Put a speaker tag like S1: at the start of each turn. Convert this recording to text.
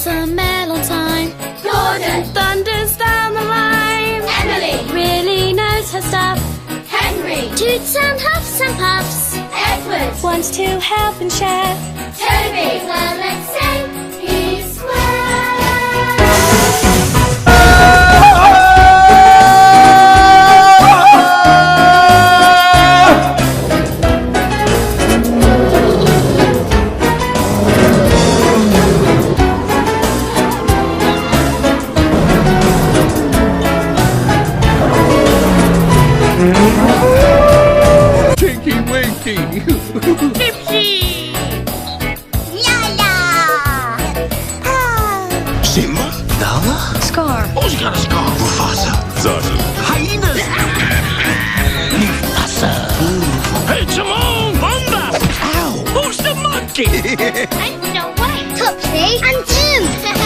S1: It's a melon time.
S2: Gordon.
S1: Thunders down the line.
S2: Emily.
S1: Really knows her stuff.
S2: Henry.
S1: Toots and huffs and puffs.
S2: Edward.
S1: Wants to help and share.
S2: Toby. Well, let's say he's square.
S3: Tinky Winky!
S1: Dipsy!
S4: Lala!
S5: Simba? Nala?
S1: Scar.
S5: Who's got a scar? Mufasa.
S3: Zazu.
S5: Hyenas. Mufasa. Hey, Timon! Bomba! Ow! Who's the monkey?
S4: No way! Topsy and Tim!